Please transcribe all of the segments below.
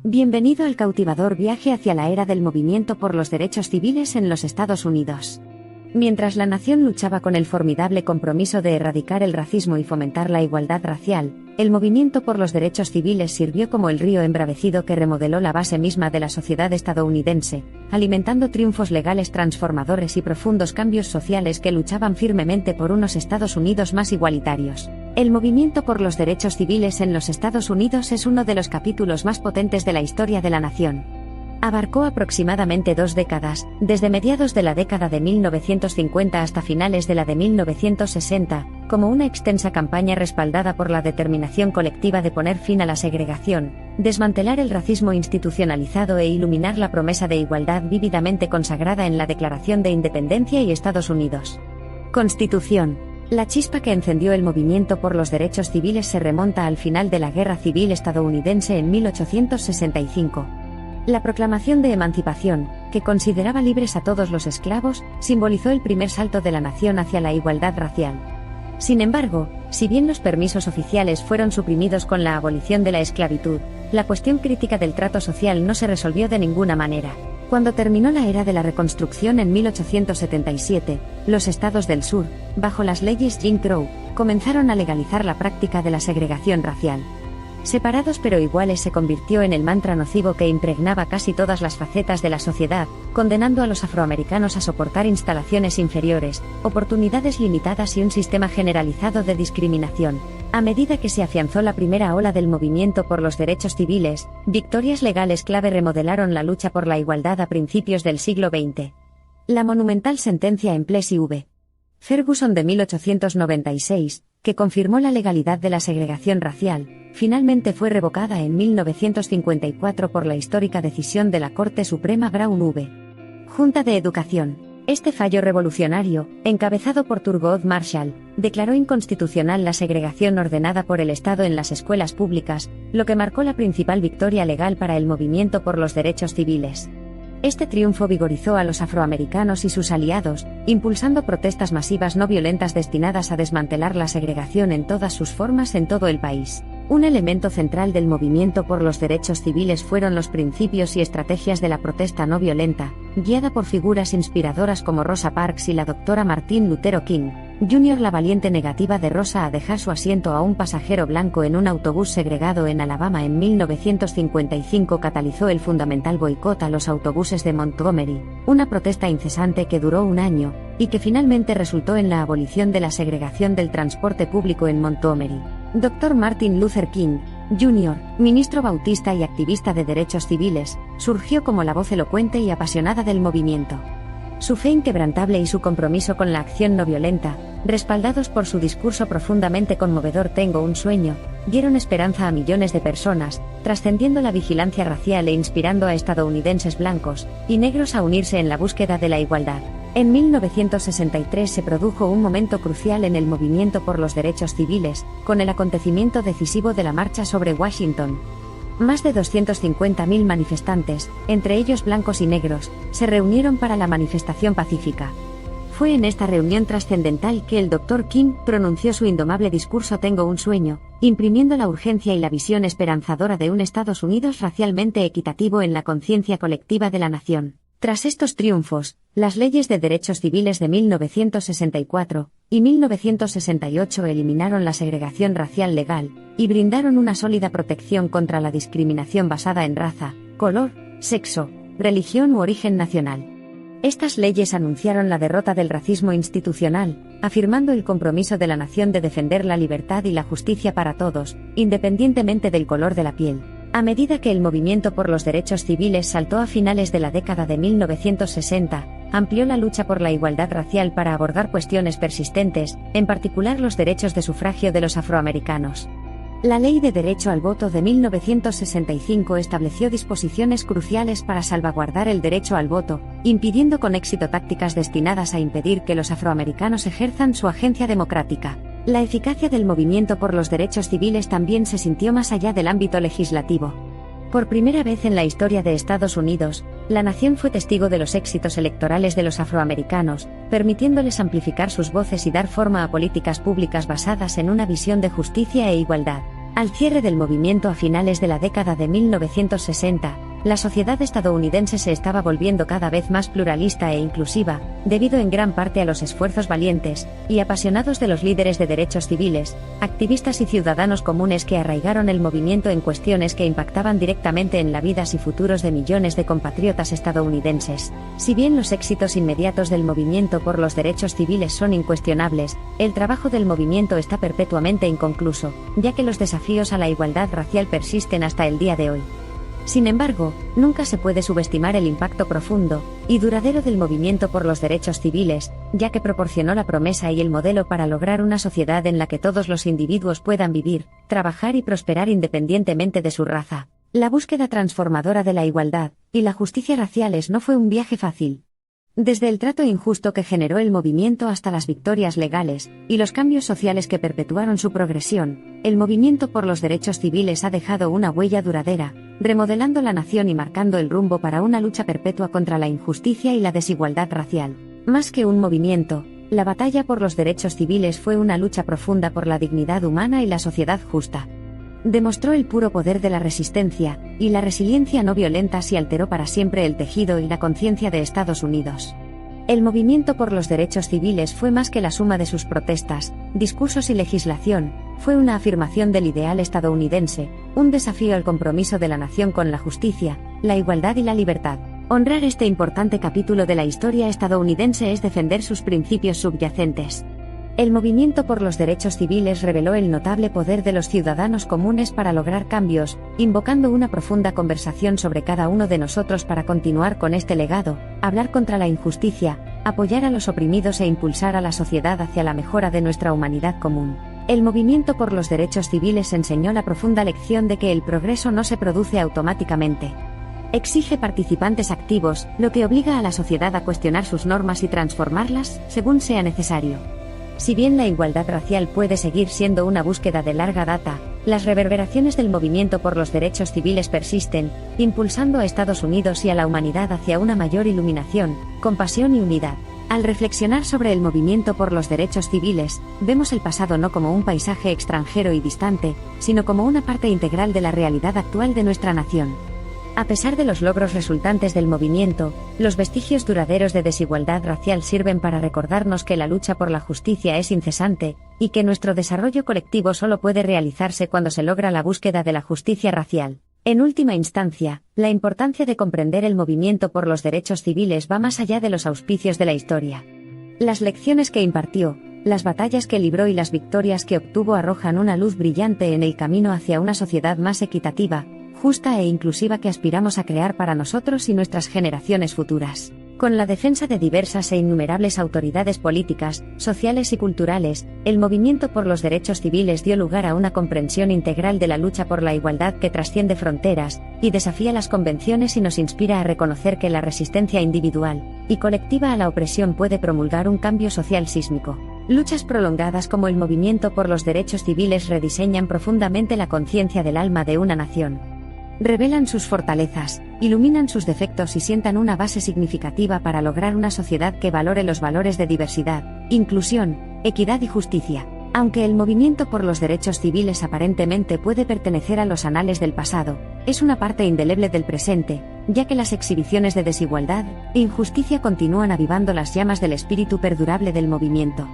Bienvenido al cautivador viaje hacia la era del movimiento por los derechos civiles en los Estados Unidos. Mientras la nación luchaba con el formidable compromiso de erradicar el racismo y fomentar la igualdad racial, el movimiento por los derechos civiles sirvió como el río embravecido que remodeló la base misma de la sociedad estadounidense, alimentando triunfos legales transformadores y profundos cambios sociales que luchaban firmemente por unos Estados Unidos más igualitarios. El movimiento por los derechos civiles en los Estados Unidos es uno de los capítulos más potentes de la historia de la nación. Abarcó aproximadamente 2 décadas, desde mediados de la década de 1950 hasta finales de la de 1960, como una extensa campaña respaldada por la determinación colectiva de poner fin a la segregación, desmantelar el racismo institucionalizado e iluminar la promesa de igualdad vívidamente consagrada en la Declaración de Independencia y Estados Unidos. Constitución. La chispa que encendió el movimiento por los derechos civiles se remonta al final de la Guerra Civil estadounidense en 1865. La Proclamación de Emancipación, que consideraba libres a todos los esclavos, simbolizó el primer salto de la nación hacia la igualdad racial. Sin embargo, si bien los permisos oficiales fueron suprimidos con la abolición de la esclavitud, la cuestión crítica del trato social no se resolvió de ninguna manera. Cuando terminó la era de la Reconstrucción en 1877, los estados del sur, bajo las leyes Jim Crow, comenzaron a legalizar la práctica de la segregación racial. Separados pero iguales se convirtió en el mantra nocivo que impregnaba casi todas las facetas de la sociedad, condenando a los afroamericanos a soportar instalaciones inferiores, oportunidades limitadas y un sistema generalizado de discriminación. A medida que se afianzó la primera ola del movimiento por los derechos civiles, victorias legales clave remodelaron la lucha por la igualdad a principios del siglo XX. La monumental sentencia en Plessy v. Ferguson de 1896, que confirmó la legalidad de la segregación racial, finalmente fue revocada en 1954 por la histórica decisión de la Corte Suprema Brown v. Junta de Educación. Este fallo revolucionario, encabezado por Thurgood Marshall, declaró inconstitucional la segregación ordenada por el Estado en las escuelas públicas, lo que marcó la principal victoria legal para el movimiento por los derechos civiles. Este triunfo vigorizó a los afroamericanos y sus aliados, impulsando protestas masivas no violentas destinadas a desmantelar la segregación en todas sus formas en todo el país. Un elemento central del movimiento por los derechos civiles fueron los principios y estrategias de la protesta no violenta, guiada por figuras inspiradoras como Rosa Parks y la doctora Martin Luther King Jr. La valiente negativa de Rosa a dejar su asiento a un pasajero blanco en un autobús segregado en Alabama en 1955 catalizó el fundamental boicot a los autobuses de Montgomery, una protesta incesante que duró un año, y que finalmente resultó en la abolición de la segregación del transporte público en Montgomery. Dr. Martin Luther King Jr., ministro bautista y activista de derechos civiles, surgió como la voz elocuente y apasionada del movimiento. Su fe inquebrantable y su compromiso con la acción no violenta, respaldados por su discurso profundamente conmovedor Tengo un sueño, dieron esperanza a millones de personas, trascendiendo la vigilancia racial e inspirando a estadounidenses blancos y negros a unirse en la búsqueda de la igualdad. En 1963 se produjo un momento crucial en el movimiento por los derechos civiles, con el acontecimiento decisivo de la Marcha sobre Washington. Más de 250.000 manifestantes, entre ellos blancos y negros, se reunieron para la manifestación pacífica. Fue en esta reunión trascendental que el Dr. King pronunció su indomable discurso Tengo un sueño, imprimiendo la urgencia y la visión esperanzadora de un Estados Unidos racialmente equitativo en la conciencia colectiva de la nación. Tras estos triunfos, las leyes de derechos civiles de 1964 y 1968 eliminaron la segregación racial legal y brindaron una sólida protección contra la discriminación basada en raza, color, sexo, religión u origen nacional. Estas leyes anunciaron la derrota del racismo institucional, afirmando el compromiso de la nación de defender la libertad y la justicia para todos, independientemente del color de la piel. A medida que el movimiento por los derechos civiles saltó a finales de la década de 1960, amplió la lucha por la igualdad racial para abordar cuestiones persistentes, en particular los derechos de sufragio de los afroamericanos. La Ley de Derecho al Voto de 1965 estableció disposiciones cruciales para salvaguardar el derecho al voto, impidiendo con éxito tácticas destinadas a impedir que los afroamericanos ejerzan su agencia democrática. La eficacia del movimiento por los derechos civiles también se sintió más allá del ámbito legislativo. Por primera vez en la historia de Estados Unidos, la nación fue testigo de los éxitos electorales de los afroamericanos, permitiéndoles amplificar sus voces y dar forma a políticas públicas basadas en una visión de justicia e igualdad. Al cierre del movimiento a finales de la década de 1960, la sociedad estadounidense se estaba volviendo cada vez más pluralista e inclusiva, debido en gran parte a los esfuerzos valientes y apasionados de los líderes de derechos civiles, activistas y ciudadanos comunes que arraigaron el movimiento en cuestiones que impactaban directamente en la vida y futuros de millones de compatriotas estadounidenses. Si bien los éxitos inmediatos del movimiento por los derechos civiles son incuestionables, el trabajo del movimiento está perpetuamente inconcluso, ya que los desafíos a la igualdad racial persisten hasta el día de hoy. Sin embargo, nunca se puede subestimar el impacto profundo y duradero del movimiento por los derechos civiles, ya que proporcionó la promesa y el modelo para lograr una sociedad en la que todos los individuos puedan vivir, trabajar y prosperar independientemente de su raza. La búsqueda transformadora de la igualdad y la justicia raciales no fue un viaje fácil. Desde el trato injusto que generó el movimiento hasta las victorias legales y los cambios sociales que perpetuaron su progresión, el movimiento por los derechos civiles ha dejado una huella duradera, remodelando la nación y marcando el rumbo para una lucha perpetua contra la injusticia y la desigualdad racial. Más que un movimiento, la batalla por los derechos civiles fue una lucha profunda por la dignidad humana y la sociedad justa. Demostró el puro poder de la resistencia y la resiliencia no violenta y alteró para siempre el tejido y la conciencia de Estados Unidos. El movimiento por los derechos civiles fue más que la suma de sus protestas, discursos y legislación, fue una afirmación del ideal estadounidense, un desafío al compromiso de la nación con la justicia, la igualdad y la libertad. Honrar este importante capítulo de la historia estadounidense es defender sus principios subyacentes. El movimiento por los derechos civiles reveló el notable poder de los ciudadanos comunes para lograr cambios, invocando una profunda conversación sobre cada uno de nosotros para continuar con este legado, hablar contra la injusticia, apoyar a los oprimidos e impulsar a la sociedad hacia la mejora de nuestra humanidad común. El movimiento por los derechos civiles enseñó la profunda lección de que el progreso no se produce automáticamente. Exige participantes activos, lo que obliga a la sociedad a cuestionar sus normas y transformarlas, según sea necesario. Si bien la igualdad racial puede seguir siendo una búsqueda de larga data, las reverberaciones del movimiento por los derechos civiles persisten, impulsando a Estados Unidos y a la humanidad hacia una mayor iluminación, compasión y unidad. Al reflexionar sobre el movimiento por los derechos civiles, vemos el pasado no como un paisaje extranjero y distante, sino como una parte integral de la realidad actual de nuestra nación. A pesar de los logros resultantes del movimiento, los vestigios duraderos de desigualdad racial sirven para recordarnos que la lucha por la justicia es incesante, y que nuestro desarrollo colectivo solo puede realizarse cuando se logra la búsqueda de la justicia racial. En última instancia, la importancia de comprender el movimiento por los derechos civiles va más allá de los auspicios de la historia. Las lecciones que impartió, las batallas que libró y las victorias que obtuvo arrojan una luz brillante en el camino hacia una sociedad más equitativa, justa e inclusiva que aspiramos a crear para nosotros y nuestras generaciones futuras. Con la defensa de diversas e innumerables autoridades políticas, sociales y culturales, el movimiento por los derechos civiles dio lugar a una comprensión integral de la lucha por la igualdad que trasciende fronteras, y desafía las convenciones y nos inspira a reconocer que la resistencia individual y colectiva a la opresión puede promulgar un cambio social sísmico. Luchas prolongadas como el movimiento por los derechos civiles rediseñan profundamente la conciencia del alma de una nación. Revelan sus fortalezas, iluminan sus defectos y sientan una base significativa para lograr una sociedad que valore los valores de diversidad, inclusión, equidad y justicia. Aunque el movimiento por los derechos civiles aparentemente puede pertenecer a los anales del pasado, es una parte indeleble del presente, ya que las exhibiciones de desigualdad e injusticia continúan avivando las llamas del espíritu perdurable del movimiento.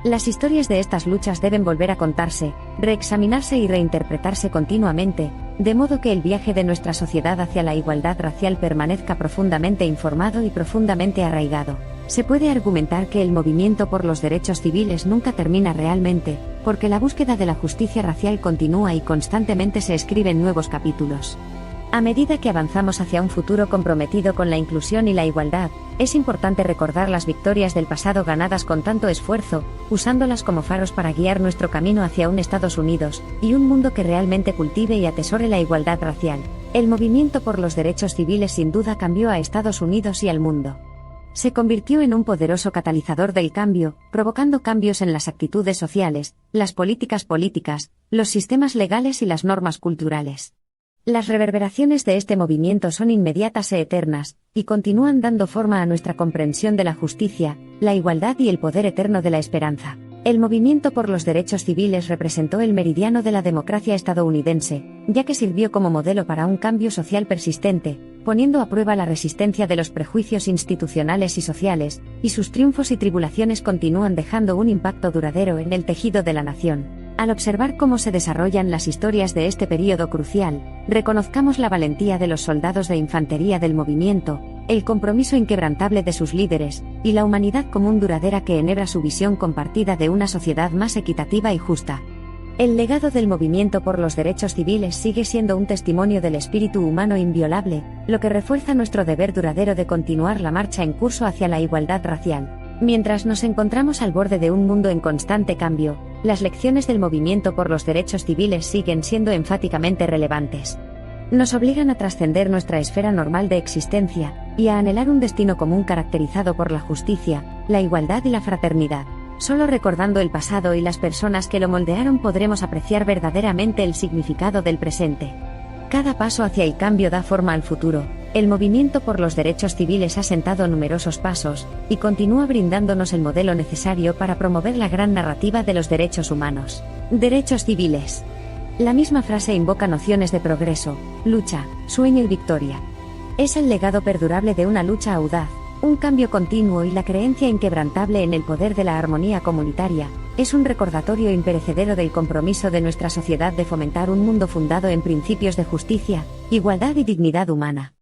Las historias de estas luchas deben volver a contarse, reexaminarse y reinterpretarse continuamente, de modo que el viaje de nuestra sociedad hacia la igualdad racial permanezca profundamente informado y profundamente arraigado. Se puede argumentar que el movimiento por los derechos civiles nunca termina realmente, porque la búsqueda de la justicia racial continúa y constantemente se escriben nuevos capítulos. A medida que avanzamos hacia un futuro comprometido con la inclusión y la igualdad, es importante recordar las victorias del pasado ganadas con tanto esfuerzo, usándolas como faros para guiar nuestro camino hacia un Estados Unidos y un mundo que realmente cultive y atesore la igualdad racial. El movimiento por los derechos civiles sin duda cambió a Estados Unidos y al mundo. Se convirtió en un poderoso catalizador del cambio, provocando cambios en las actitudes sociales, las políticas, los sistemas legales y las normas culturales. Las reverberaciones de este movimiento son inmediatas e eternas, y continúan dando forma a nuestra comprensión de la justicia, la igualdad y el poder eterno de la esperanza. El movimiento por los derechos civiles representó el meridiano de la democracia estadounidense, ya que sirvió como modelo para un cambio social persistente, poniendo a prueba la resistencia de los prejuicios institucionales y sociales, y sus triunfos y tribulaciones continúan dejando un impacto duradero en el tejido de la nación. Al observar cómo se desarrollan las historias de este período crucial, reconozcamos la valentía de los soldados de infantería del movimiento, el compromiso inquebrantable de sus líderes, y la humanidad común duradera que enhebra su visión compartida de una sociedad más equitativa y justa. El legado del movimiento por los derechos civiles sigue siendo un testimonio del espíritu humano inviolable, lo que refuerza nuestro deber duradero de continuar la marcha en curso hacia la igualdad racial. Mientras nos encontramos al borde de un mundo en constante cambio, las lecciones del movimiento por los derechos civiles siguen siendo enfáticamente relevantes. Nos obligan a trascender nuestra esfera normal de existencia, y a anhelar un destino común caracterizado por la justicia, la igualdad y la fraternidad. Solo recordando el pasado y las personas que lo moldearon podremos apreciar verdaderamente el significado del presente. Cada paso hacia el cambio da forma al futuro. El movimiento por los derechos civiles ha sentado numerosos pasos, y continúa brindándonos el modelo necesario para promover la gran narrativa de los derechos humanos. Derechos civiles. La misma frase invoca nociones de progreso, lucha, sueño y victoria. Es el legado perdurable de una lucha audaz, un cambio continuo y la creencia inquebrantable en el poder de la armonía comunitaria. Es un recordatorio imperecedero del compromiso de nuestra sociedad de fomentar un mundo fundado en principios de justicia, igualdad y dignidad humana.